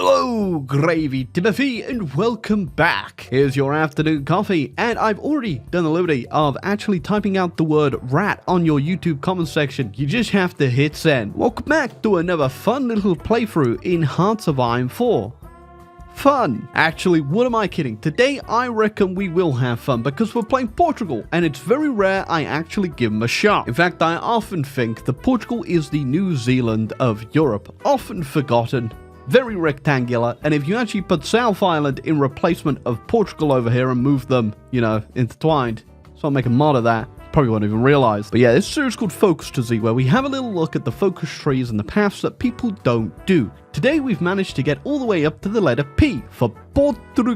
Hello, Gravy Timothy, and welcome back. Here's your afternoon coffee, and I've already done the liberty of actually typing out the word rat on your YouTube comment section. You just have to hit send. Welcome back to another fun little playthrough in Hearts of Iron 4. Fun. Actually, what am I kidding? Today, I reckon we will have fun because we're playing Portugal, and it's very rare I actually give them a shot. In fact, I often think that Portugal is the New Zealand of Europe, often forgotten, very rectangular, and if you actually put South Island in replacement of Portugal over here and move them, you know, intertwined, so I'll make a mod of that. Probably won't even realize. But yeah, this series is called Focus to Z, where we have a little look at the focus trees and the paths that people don't do. Today we've managed to get all the way up to the letter P for Portugal.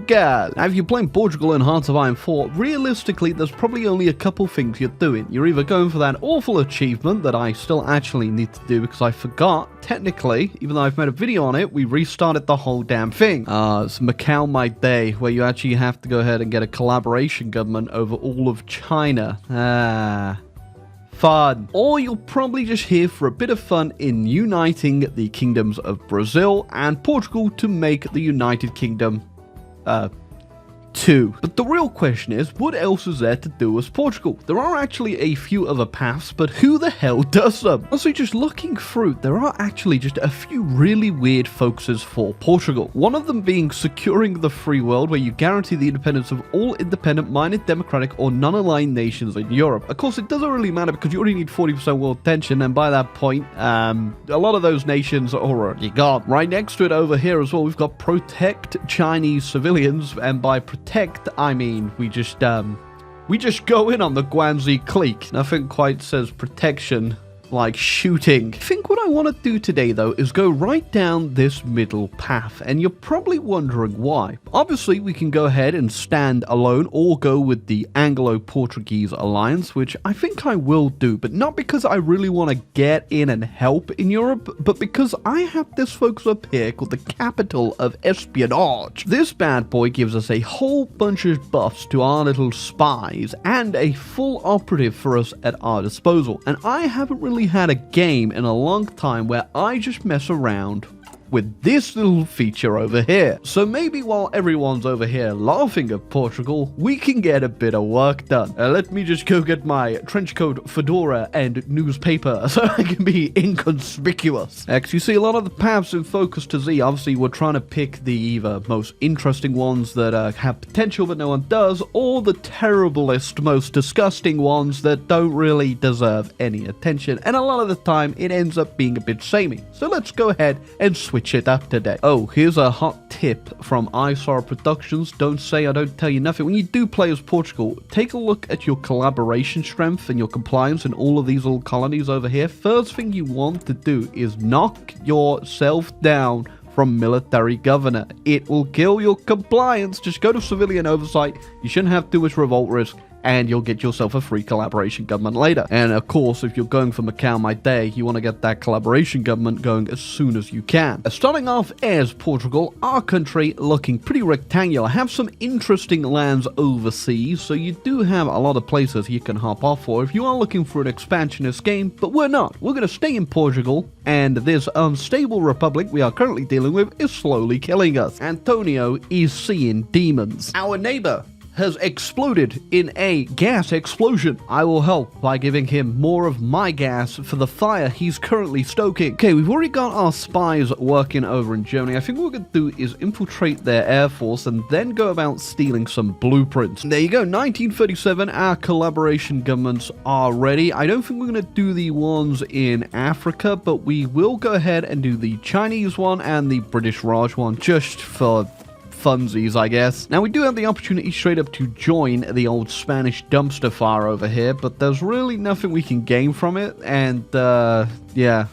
Now if you're playing Portugal in Hearts of Iron 4, realistically there's probably only a couple things you're doing. You're either going for that awful achievement that I still actually need to do because I forgot, technically, even though I've made a video on it, we restarted the whole damn thing. It's Macau My Day, where you actually have to go ahead and get a collaboration government over all of China. Fun. Or you're probably just here for a bit of fun in uniting the kingdoms of Brazil and Portugal to make the United Kingdom, 2. But the real question is, what else is there to do as Portugal? There are actually a few other paths, but who the hell does them? Also, just looking through, there are actually just a few really weird focuses for Portugal. One of them being securing the free world, where you guarantee the independence of all independent, minor, democratic, or non-aligned nations in Europe. Of course, it doesn't really matter because you already need 40% world attention, and by that point, a lot of those nations are already gone. Right next to it over here as well, we've got protect Chinese civilians, and by protect, I mean we just go in on the Guanxi clique. Nothing quite says protection like shooting. I think what I want to do today though is go right down this middle path, and you're probably wondering why. Obviously we can go ahead and stand alone or go with the Anglo-Portuguese alliance, which I think I will do, but not because I really want to get in and help in Europe, but because I have this focus up here called the capital of Espionage. This bad boy gives us a whole bunch of buffs to our little spies and a full operative for us at our disposal, and I haven't really had a game in a long time where I just mess around with this little feature over here. So maybe while everyone's over here laughing at Portugal, we can get a bit of work done. Let me just go get my trench coat, fedora, and newspaper so I can be inconspicuous. Next, you see a lot of the paths in Focus to Z. Obviously, we're trying to pick the either most interesting ones that have potential but no one does, or the terriblest, most disgusting ones that don't really deserve any attention. And a lot of the time, it ends up being a bit samey. So let's go ahead and switch it up today. Oh, here's a hot tip from iSorrowproductions. Don't say I don't tell you nothing. When you do play as Portugal, take a look at your collaboration strength and your compliance in all of these little colonies over here. First thing you want to do is knock yourself down from military governor. It will kill your compliance. Just go to civilian oversight. You shouldn't have too much revolt risk, and you'll get yourself a free collaboration government later. And of course, if you're going for Macau My Day, you want to get that collaboration government going as soon as you can. Starting off as Portugal, our country looking pretty rectangular, have some interesting lands overseas, so you do have a lot of places you can hop off for if you are looking for an expansionist game, but we're not. We're going to stay in Portugal, and this unstable republic we are currently dealing with is slowly killing us. Antonio is seeing demons. Our neighbor has exploded in a gas explosion. I will help by giving him more of my gas for the fire he's currently stoking. Okay, we've already got our spies working over in Germany. I think what we're going to do is infiltrate their air force and then go about stealing some blueprints. There you go, 1937, our collaboration governments are ready. I don't think we're going to do the ones in Africa, but we will go ahead and do the Chinese one and the British Raj one just for funsies, I guess. Now, we do have the opportunity straight up to join the old Spanish dumpster fire over here, but there's really nothing we can gain from it, and, yeah,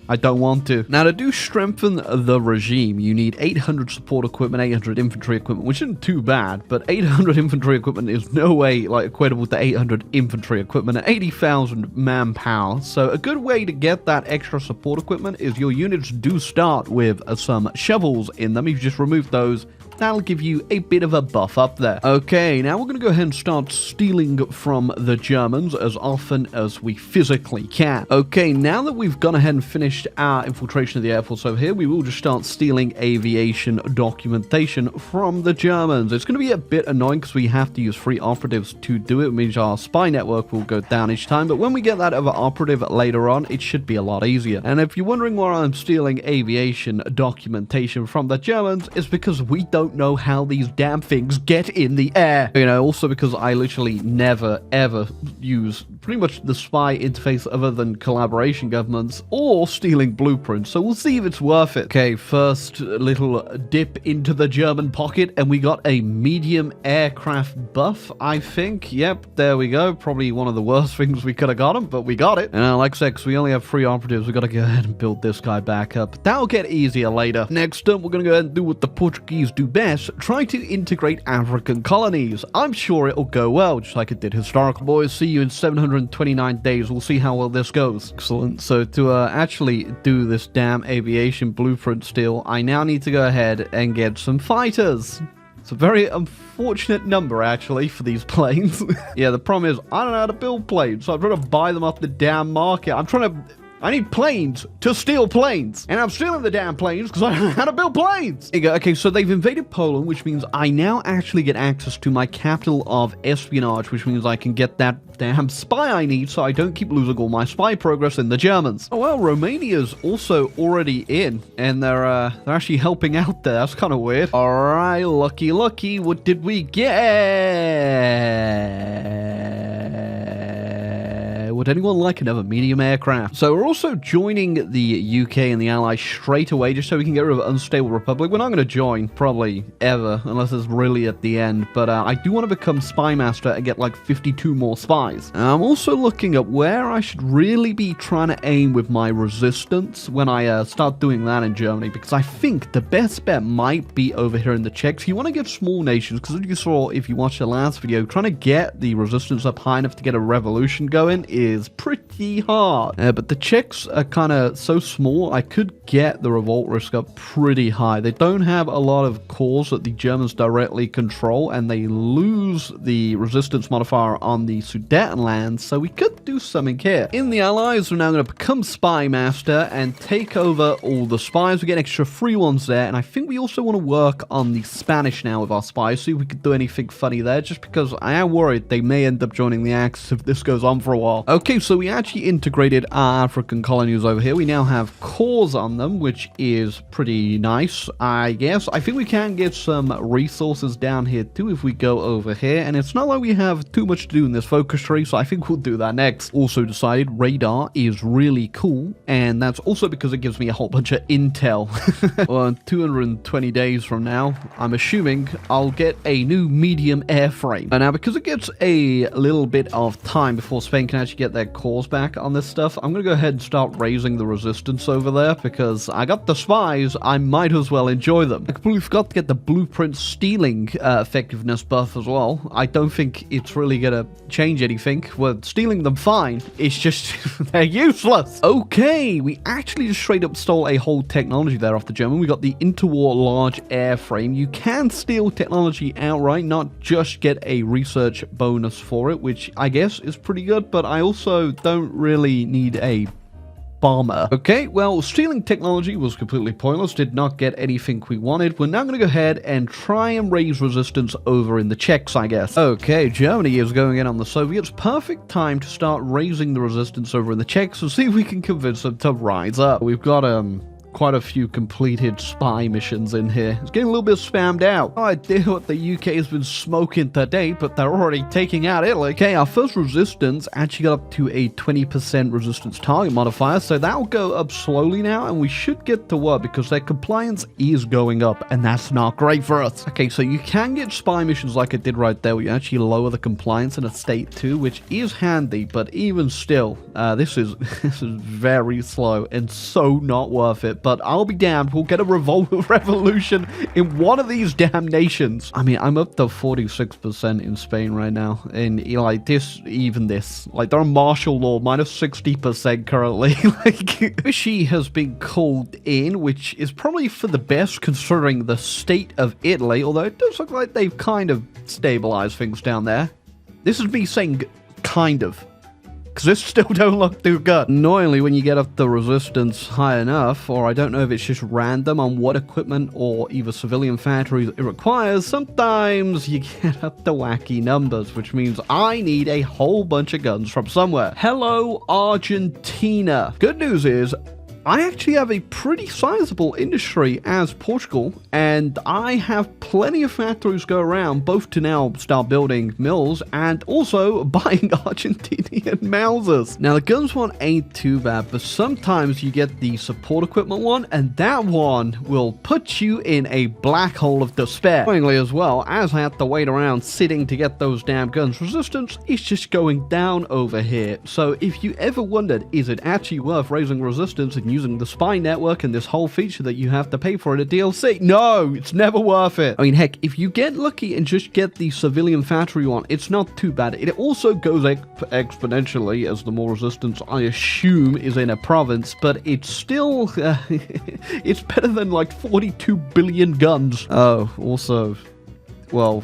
I don't want to. Now, to do strengthen the regime, you need 800 support equipment, 800 infantry equipment, which isn't too bad, but 800 infantry equipment is no way, like, equatable to 800 infantry equipment and 80,000 manpower. So a good way to get that extra support equipment is your units do start with some shovels in them. You just remove those, that'll give you a bit of a buff up there. Okay, now we're going to go ahead and start stealing from the Germans as often as we physically can. Okay, now that we've gone ahead and finished our infiltration of the Air Force over here, we will just start stealing aviation documentation from the Germans. It's going to be a bit annoying because we have to use free operatives to do it. It means our spy network will go down each time, but when we get that other operative later on, it should be a lot easier. And if you're wondering why I'm stealing aviation documentation from the Germans, it's because we don't know how these damn things get in the air. You know, also because I literally never ever use pretty much the spy interface other than collaboration governments or stealing blueprints, so we'll see if it's worth it. Okay, first little dip into the German pocket, and we got a medium aircraft buff, I think. Yep, there we go. Probably one of the worst things we could have gotten, but we got it. And like I said, because we only have 3 operatives, we got to go ahead and build this guy back up. That'll get easier later. Next up, we're going to go ahead and do what the Portuguese do best, try to integrate African colonies. I'm sure it'll go well, just like it did historically. Boys, see you in 729 days. We'll see how well this goes. Excellent. So to actually do this damn aviation blueprint steal, I now need to go ahead and get some fighters. It's a very unfortunate number, actually, for these planes. Yeah, the problem is, I don't know how to build planes, so I'm trying to buy them off the damn market. I need planes to steal planes. And I'm stealing the damn planes because I don't know how to build planes. Okay, so they've invaded Poland, which means I now actually get access to my capital of Espionage, which means I can get that damn spy I need so I don't keep losing all my spy progress in the Germans. Oh, well, Romania's also already in, and they're actually helping out there. That's kind of weird. All right, lucky. What did we get? Would anyone like another medium aircraft? So we're also joining the UK and the Allies straight away just so we can get rid of Unstable Republic. We're not going to join, probably, ever, unless it's really at the end. But I do want to become Spy Master and get like 52 more spies. I'm also looking at where I should really be trying to aim with my resistance when I start doing that in Germany, because I think the best bet might be over here in the Czechs. You want to get small nations, because as you saw if you watched the last video, trying to get the resistance up high enough to get a revolution going is pretty hard. But the Czechs are kind of so small, I could get the revolt risk up pretty high. They don't have a lot of cores that the Germans directly control, and they lose the resistance modifier on the Sudetenland, so we could do something here. In the Allies, we're now going to become Spy Master and take over all the spies. We get extra free ones there, and I think we also want to work on the Spanish now with our spies, see if we could do anything funny there, just because I am worried they may end up joining the Axis if this goes on for a while. Okay, so we actually integrated our African colonies over here. We now have cores on them, which is pretty nice, I guess. I think we can get some resources down here too if we go over here, and it's not like we have too much to do in this focus tree, so I think we'll do that next. Also decided radar is really cool, and that's also because it gives me a whole bunch of intel. Well, 220 days from now, I'm assuming I'll get a new medium airframe. And now, because it gets a little bit of time before Spain can actually get their cores back on this stuff, I'm going to go ahead and start raising the resistance over there, because I got the spies, I might as well enjoy them. I completely forgot to get the blueprint stealing effectiveness buff as well. I don't think it's really going to change anything. We're stealing them fine, it's just they're useless. Okay, we actually just straight up stole a whole technology there off the German. We got the interwar large airframe. You can steal technology outright, not just get a research bonus for it, which I guess is pretty good, but I also don't really need a bomber. Okay, well, stealing technology was completely pointless, did not get anything we wanted. We're now going to go ahead and try and raise resistance over in the Czechs, I guess. Okay, Germany is going in on the Soviets. Perfect time to start raising the resistance over in the Czechs and see if we can convince them to rise up. We've got quite a few completed spy missions in here. It's getting a little bit spammed out. No idea what the UK has been smoking today, but they're already taking out Italy. Okay, our first resistance actually got up to a 20% resistance target modifier, so that'll go up slowly now, and we should get to work because their compliance is going up, and that's not great for us. Okay, so you can get spy missions like it did right there, where you actually lower the compliance in a state too, which is handy, but even still, this is very slow and so not worth it. but I'll be damned. We'll get a revolt revolution in one of these damn nations. I mean, I'm up to 46% in Spain right now. And like this, even this, like they're on martial law, minus 60% currently. Like, she has been called in, which is probably for the best considering the state of Italy, although it does look like they've kind of stabilized things down there. This is me saying kind of, because this still don't look too good. Annoyingly, when you get up the resistance high enough, or I don't know if it's just random on what equipment or either civilian factories it requires, sometimes you get up to wacky numbers, which means I need a whole bunch of guns from somewhere. Hello, Argentina. Good news is, I actually have a pretty sizable industry as Portugal, and I have plenty of factories go around, both to now start building mills and also buying Argentinian Mausers. Now, the guns one ain't too bad, but sometimes you get the support equipment one, and that one will put you in a black hole of despair. Annoyingly as well, as I have to wait around sitting to get those damn guns, resistance is just going down over here. So if you ever wondered, is it actually worth raising resistance and using the spy network and this whole feature that you have to pay for in a DLC? No, it's never worth it. I mean, heck, if you get lucky and just get the civilian factory one, it's not too bad. It also goes exponentially as the more resistance, I assume, is in a province, but it's still, it's better than like 42 billion guns. Oh, also, well,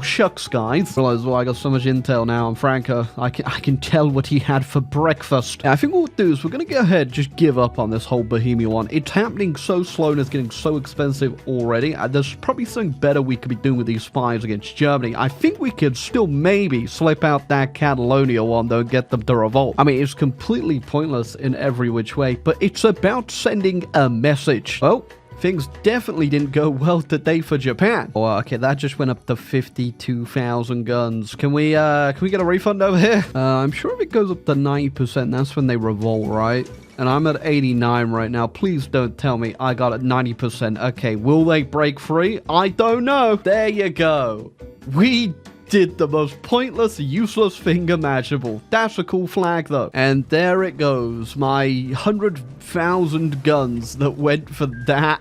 shucks, guys. Realize, well, I got so much intel now on Franco. I can tell what he had for breakfast. I think what we'll do is we're going to go ahead and just give up on this whole Bohemia one. It's happening so slow and it's getting so expensive already. There's probably something better we could be doing with these spies against Germany. I think we could still maybe slip out that Catalonia one, though, and get them to revolt. I mean, it's completely pointless in every which way, but it's about sending a message. Oh. Things definitely didn't go well today for Japan. Oh, okay, that just went up to 52,000 guns. Can we get a refund over here? I'm sure if it goes up to 90%, that's when they revolt, right? And I'm at 89 right now. Please don't tell me I got it 90%. Okay, will they break free? I don't know. There you go. We did the most pointless, useless thing imaginable. That's a cool flag, though. And there it goes. My 100,000 guns that went for that.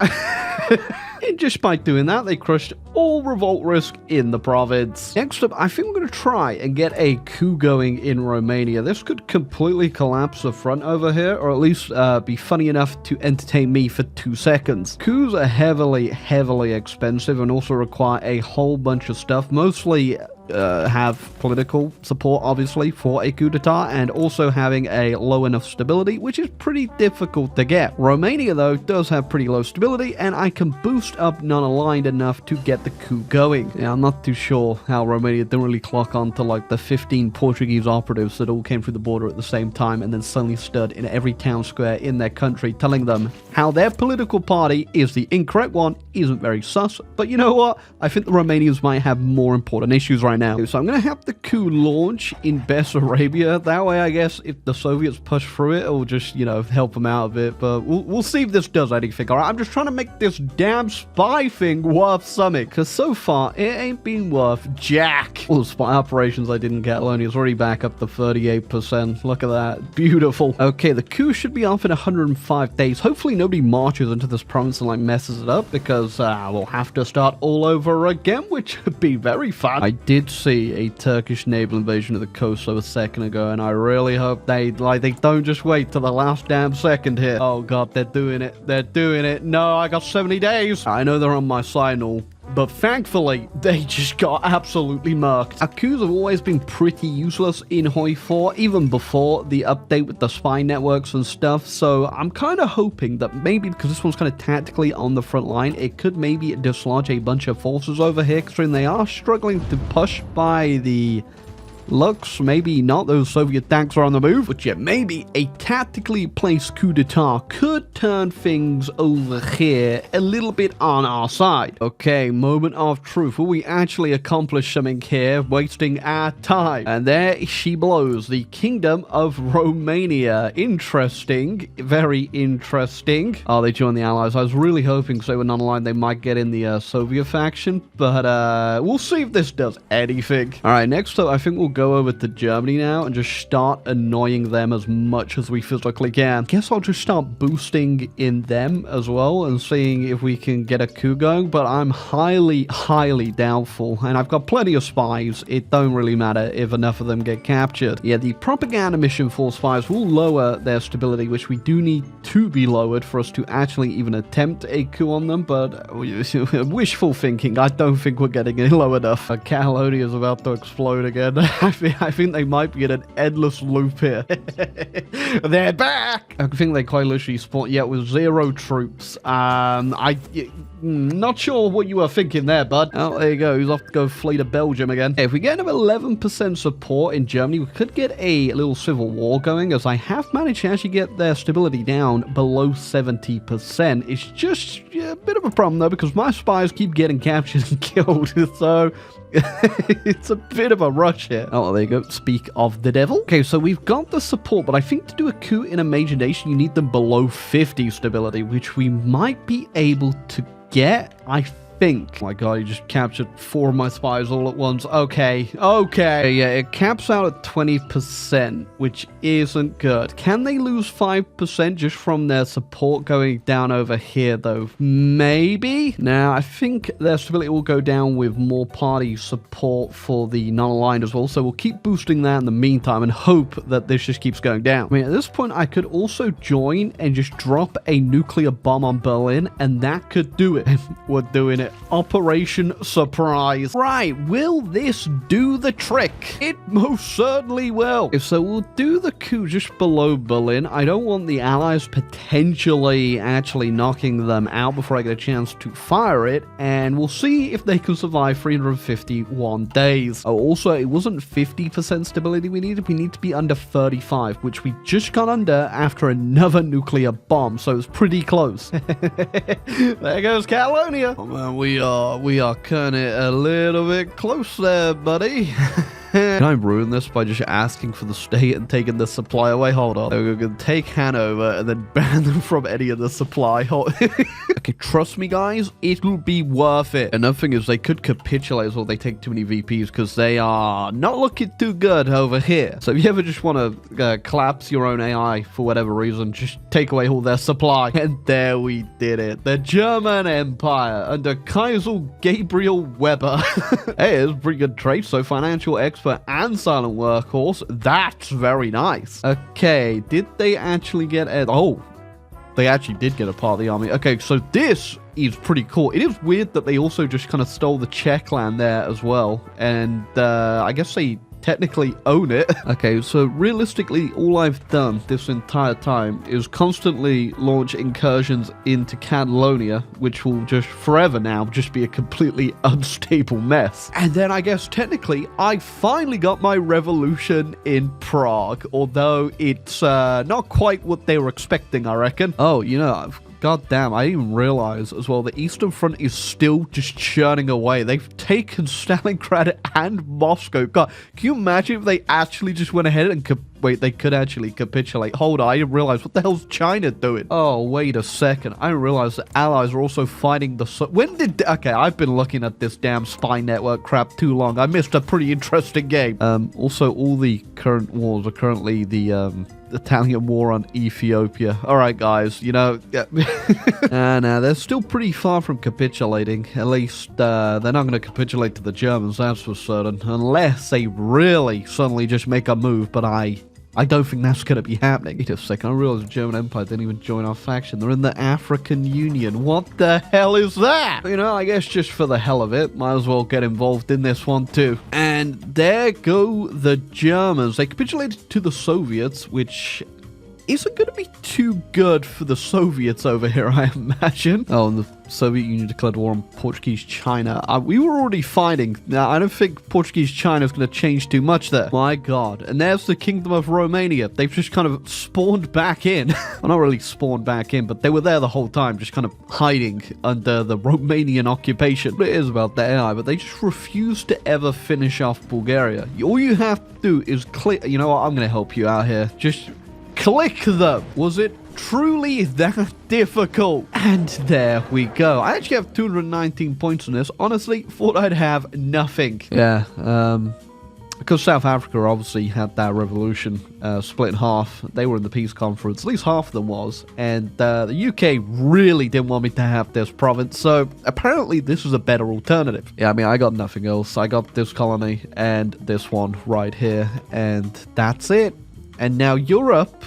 And just by doing that, they crushed all revolt risk in the province. Next up, I think we're going to try and get a coup going in Romania. This could completely collapse the front over here, or at least be funny enough to entertain me for 2 seconds. Coups are heavily expensive and also require a whole bunch of stuff, mostly have political support, obviously, for a coup d'etat, and also having a low enough stability, which is pretty difficult to get. Romania, though, does have pretty low stability, and I can boost up non-aligned enough to get the coup going. Yeah, I'm not too sure how Romania didn't really clock on to like the 15 Portuguese operatives that all came through the border at the same time and then suddenly stood in every town square in their country telling them how their political party is the incorrect one. Isn't very sus, but you know what? I think the Romanians might have more important issues right now. So I'm going to have the coup launch in Bessarabia. That way, I guess, if the Soviets push through it, it'll just, you know, help them out a bit. But we'll see if this does anything. All right, I'm just trying to make this damn spy thing worth something, because so far, it ain't been worth jack. All the spy operations I did in Catalonia is already back up to 38%. Look at that. Beautiful. Okay, the coup should be off in 105 days. Hopefully, nobody marches into this province and, like, messes it up, because we'll have to start all over again, which would be very fun. I did see a Turkish naval invasion of the Kosovo a second ago, and I really hope they don't just wait till the last damn second here. Oh god, they're doing it. They're doing it. No, I got 70 days. I know they're on my side and all, but thankfully, they just got absolutely murked. Our coups have always been pretty useless in Hoi 4, even before the update with the spy networks and stuff, so I'm kind of hoping that maybe, because this one's kind of tactically on the front line, it could maybe dislodge a bunch of forces over here, considering they are struggling to push by the looks. Maybe not, those Soviet tanks are on the move, but yeah, maybe a tactically placed coup d'etat could turn things over here a little bit on our side. Okay, moment of truth. Will we actually accomplish something here, wasting our time? And there she blows, the Kingdom of Romania. Interesting, very interesting. Oh, they joined the Allies. I was really hoping, so they were non-aligned, they might get in the Soviet faction, but we'll see if this does anything. All right, next up, I think we'll go over to Germany now and just start annoying them as much as we physically can. Guess I'll just start boosting in them as well and seeing if we can get a coup going, but I'm highly doubtful, and I've got plenty of spies. It don't really matter if enough of them get captured. Yeah, the propaganda mission for spies will lower their stability, which we do need to be lowered for us to actually even attempt a coup on them, but wishful thinking. I don't think we're getting it low enough. Catalonia is about to explode again. I think they might be in an endless loop here. They're back! I think they quite literally spawned, yeah, with 0 troops. Not sure what you were thinking there, bud. Oh, there you go. He's off to go flee to Belgium again. If we get another 11% support in Germany, we could get a little civil war going, as I have managed to actually get their stability down below 70%. It's just a bit of a problem, though, because my spies keep getting captured and killed, so it's a bit of a rush here. Oh, there you go. Speak of the devil. Okay, so we've got the support, but I think to do a coup in a major nation, you need them below 50 stability, which we might be able to get, I think. Oh my god, he just captured 4 of my spies all at once. Okay. Yeah, it caps out at 20%, which isn't good. Can they lose 5% just from their support going down over here, though? Maybe? Now, I think their stability will go down with more party support for the non-aligned as well, so we'll keep boosting that in the meantime and hope that this just keeps going down. I mean, at this point, I could also join and just drop a nuclear bomb on Berlin, and that could do it. We're doing it. Operation Surprise. Right, will this do the trick? It most certainly will. So we'll do the coup just below Berlin. I don't want the Allies potentially actually knocking them out before I get a chance to fire it, and we'll see if they can survive 351 days. Oh, also, it wasn't 50% stability we needed. We need to be under 35, which we just got under after another nuclear bomb, so it's pretty close. There goes Catalonia. Oh man, we are cutting it a little bit close there, buddy. Can I ruin this by just asking for the state and taking the supply away? Hold on. We're going to take Hanover and then ban them from any of the supply. Okay, trust me, guys. It'll be worth it. Another thing is they could capitulate as well. They take too many VPs because they are not looking too good over here. So if you ever just want to collapse your own AI for whatever reason, just take away all their supply. And there we did it. The German Empire under Kaiser Gabriel Weber. Hey, it's a pretty good trade. So financial expert and silent workhorse. That's very nice. Okay, did they actually get a... Oh, they actually did get a part of the army. Okay, so this is pretty cool. It is weird that they also just kind of stole the Czech land there as well. And I guess they technically own it. Okay, so realistically, all I've done this entire time is constantly launch incursions into Catalonia, which will just forever now just be a completely unstable mess. And then I guess technically, I finally got my revolution in Prague, although it's not quite what they were expecting, I reckon. Oh, you know, God damn, I didn't even realize as well the Eastern Front is still just churning away. They've taken Stalingrad and Moscow. God, can you imagine if they actually just went ahead and wait, they could actually capitulate. Hold on, I didn't realize. What the hell's China doing? Oh, wait a second. I didn't realize the Allies are also fighting the... When did... Okay, I've been looking at this damn spy network crap too long. I missed a pretty interesting game. Also, all the current wars are currently the Italian war on Ethiopia. All right, guys, you know... no, they're still pretty far from capitulating. At least, they're not going to capitulate to the Germans, that's for certain. Unless they really suddenly just make a move, but I don't think that's going to be happening. Wait a second, I realized the German Empire didn't even join our faction. They're in the African Union. What the hell is that? You know, I guess just for the hell of it, might as well get involved in this one too. And there go the Germans. They capitulated to the Soviets, which isn't going to be too good for the Soviets over here, I imagine. Oh, and the Soviet Union declared war on Portuguese China. We were already fighting. Now, I don't think Portuguese China is going to change too much there. My God. And there's the Kingdom of Romania. They've just kind of spawned back in. Well, not really spawned back in, but they were there the whole time, just kind of hiding under the Romanian occupation. It is about the AI, but they just refuse to ever finish off Bulgaria. All you have to do is click... You know what? I'm going to help you out here. Just... click them. Was it truly that difficult? And there we go. I actually have 219 points on this. Honestly, thought I'd have nothing. Yeah, because South Africa obviously had that revolution split in half. They were in the peace conference, at least half of them was, and the UK really didn't want me to have this province, so apparently this is a better alternative. Yeah, I mean, I got nothing else. I got this colony and this one right here, and that's it. And now Europe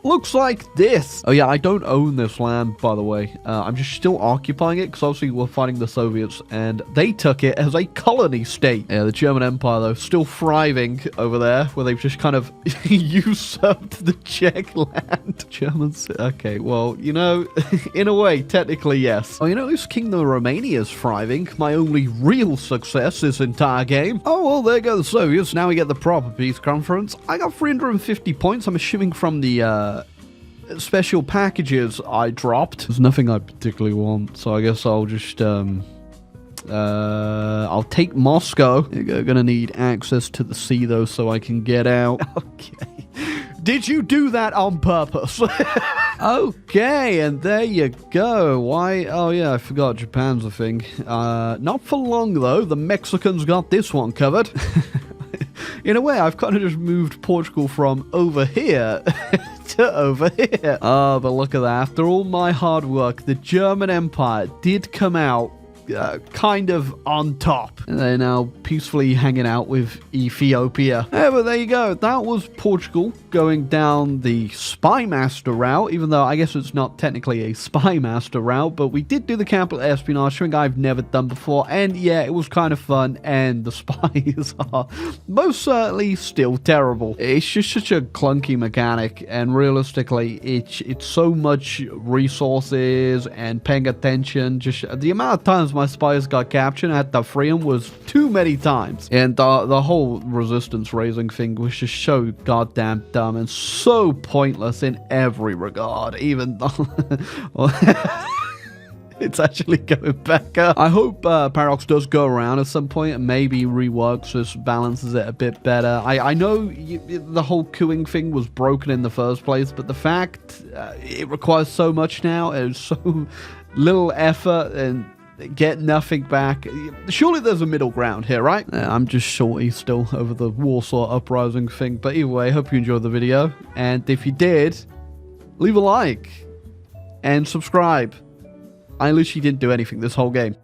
looks like this. Oh yeah, I don't own this land, by the way. I'm just still occupying it because obviously we're fighting the Soviets and they took it as a colony state. Yeah, the German Empire though, still thriving over there, where they've just kind of usurped the Czech land. Germans, okay, well, you know, in a way, technically yes. Oh, you know, this Kingdom of Romania is thriving. My only real success this entire game. Oh, well, there go the Soviets. Now we get the proper peace conference. I got 350 points, I'm assuming from the special packages I dropped. There's nothing I particularly want, so I guess I'll just I'll take Moscow. You're gonna need access to the sea though, so I can get out. Okay. Did you do that on purpose? Okay, and there you go. Why? Oh yeah, I forgot Japan's a thing. Not for long though. The Mexicans got this one covered. In a way, I've kind of just moved Portugal from over here to over here. Oh, but look at that. After all my hard work, the German Empire did come out kind of on top. And they're now peacefully hanging out with Ethiopia. Yeah, but there you go. That was Portugal going down the spy master route, even though I guess it's not technically a spy master route, but we did do the capital espionage, something I've never done before, and yeah, it was kind of fun, and the spies are most certainly still terrible. It's just such a clunky mechanic, and realistically, it's so much resources and paying attention. Just the amount of times my spies got captured and had to free them was too many times. And the whole resistance raising thing was just so goddamn dumb and so pointless in every regard, even though it's actually going back up. I hope Paradox does go around at some point and maybe reworks this, balances it a bit better. I know the whole cooing thing was broken in the first place, but the fact it requires so much now, and so little effort and get nothing back. Surely there's a middle ground here, right? I'm just shorty still over the Warsaw Uprising thing, but either way, hope you enjoyed the video, and if you did, leave a like and subscribe. I literally didn't do anything this whole game.